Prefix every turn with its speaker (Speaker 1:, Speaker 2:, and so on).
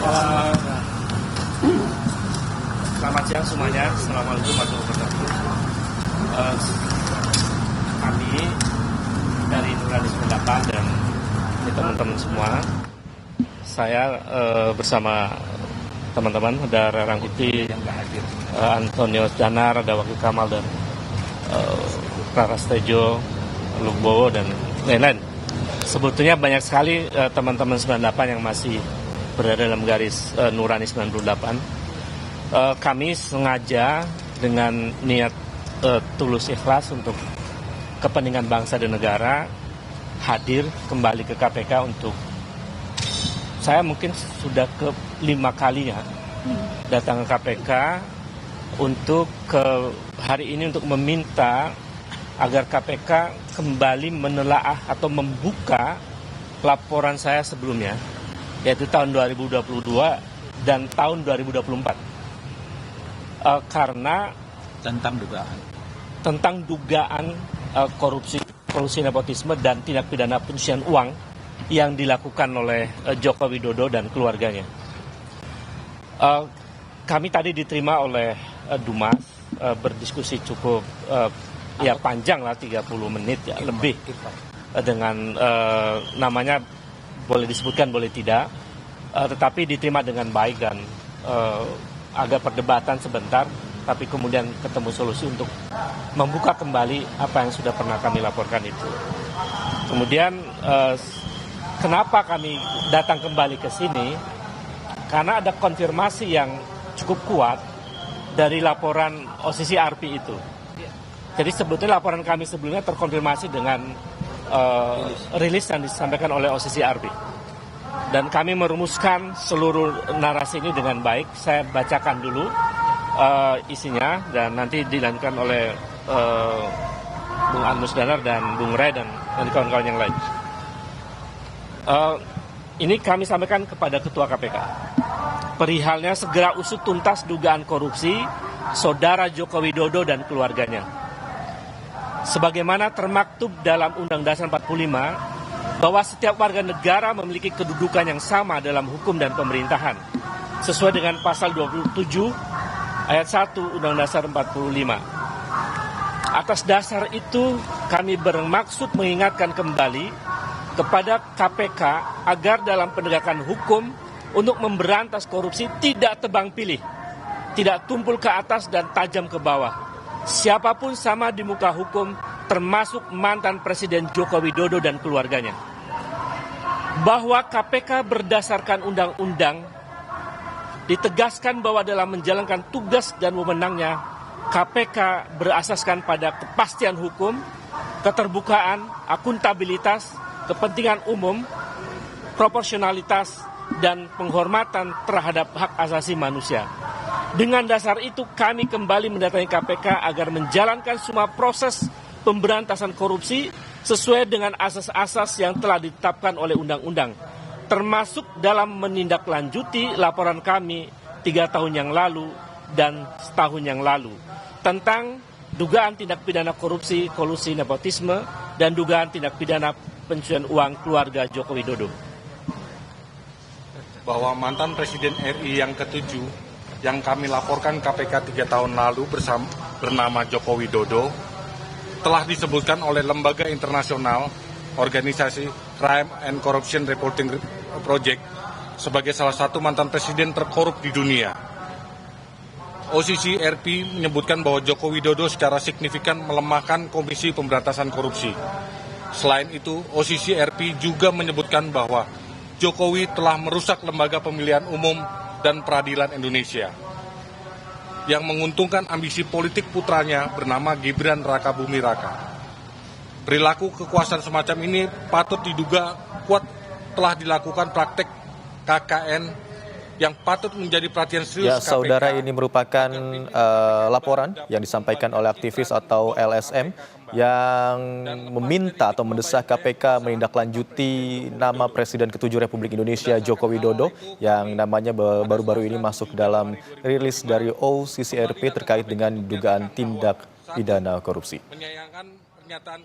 Speaker 1: Eh, Selamat siang semuanya. Assalamualaikum warahmatullahi wabarakatuh. Eh, Kami dari Nuranis 8 dan ini teman-teman semua. Saya bersama teman-teman ada Rerang Kuti, Antonio Danar, ada Wakil Kamal dan Raras Tejo, Lugbowo dan lain-lain. Sebetulnya banyak sekali teman-teman 98 yang masih berada dalam garis Nurani 98. Kami sengaja dengan niat tulus ikhlas untuk kepentingan bangsa dan negara hadir kembali ke KPK untuk saya mungkin sudah ke-5 kalinya datang ke KPK untuk hari ini untuk meminta agar KPK kembali menelaah atau membuka laporan saya sebelumnya, yaitu tahun 2022 dan tahun 2024. Karena tentang dugaan korupsi nepotisme dan tindak pidana pencucian uang yang dilakukan oleh Joko Widodo dan keluarganya. Kami tadi diterima oleh Dumas, berdiskusi cukup panjang lah, 30 menit ya lebih, dengan namanya boleh disebutkan boleh tidak, tetapi diterima dengan baik dan agak perdebatan sebentar, tapi kemudian ketemu solusi untuk membuka kembali apa yang sudah pernah kami laporkan itu. Kemudian kenapa kami datang kembali ke sini? Karena ada konfirmasi yang cukup kuat dari laporan OCCRP itu. Jadi sebetulnya laporan kami sebelumnya terkonfirmasi dengan rilis yang disampaikan oleh OCCRP. Dan kami merumuskan seluruh narasi ini dengan baik. Saya bacakan dulu isinya dan nanti dilanjutkan oleh Bung Anmus Danar dan Bung Ray dan nanti kawan-kawan yang lain. Ini kami sampaikan kepada Ketua KPK. Perihalnya segera usut tuntas dugaan korupsi Saudara Joko Widodo dan keluarganya. Sebagaimana termaktub dalam Undang Dasar 45, bahwa setiap warga negara memiliki kedudukan yang sama dalam hukum dan pemerintahan, sesuai dengan pasal 27 ayat 1 Undang Dasar 45. Atas dasar itu, kami bermaksud mengingatkan kembali kepada KPK agar dalam penegakan hukum untuk memberantas korupsi tidak tebang pilih, tidak tumpul ke atas dan tajam ke bawah. Siapapun sama di muka hukum, termasuk mantan Presiden Joko Widodo dan keluarganya. Bahwa KPK berdasarkan undang-undang ditegaskan bahwa dalam menjalankan tugas dan wewenangnya, KPK berasaskan pada kepastian hukum, keterbukaan, akuntabilitas, kepentingan umum, proporsionalitas, dan penghormatan terhadap hak asasi manusia. Dengan dasar itu kami kembali mendatangi KPK agar menjalankan semua proses pemberantasan korupsi sesuai dengan asas-asas yang telah ditetapkan oleh undang-undang, termasuk dalam menindaklanjuti laporan kami 3 tahun yang lalu dan setahun yang lalu tentang dugaan tindak pidana korupsi, kolusi nepotisme, dan dugaan tindak pidana pencucian uang keluarga Joko Widodo.
Speaker 2: Bahwa mantan Presiden RI yang ke-7 yang kami laporkan KPK 3 tahun lalu bernama Joko Widodo telah disebutkan oleh lembaga internasional organisasi Crime and Corruption Reporting Project sebagai salah satu mantan presiden terkorup di dunia. OCCRP menyebutkan bahwa Joko Widodo secara signifikan melemahkan Komisi Pemberantasan Korupsi. Selain itu, OCCRP juga menyebutkan bahwa Jokowi telah merusak lembaga pemilihan umum dan peradilan Indonesia yang menguntungkan ambisi politik putranya bernama Gibran Rakabuming Raka. Perilaku kekuasaan semacam ini patut diduga kuat telah dilakukan praktek KKN yang patut menjadi perhatian serius
Speaker 3: ya,
Speaker 2: KPK.
Speaker 3: Saudara, ini merupakan laporan yang disampaikan oleh aktivis atau LSM yang meminta atau mendesak KPK menindaklanjuti nama Presiden ke-7 Republik Indonesia Joko Widodo yang namanya baru-baru ini masuk dalam rilis dari OCCRP terkait dengan dugaan tindak pidana korupsi.
Speaker 2: Menyayangkan pernyataan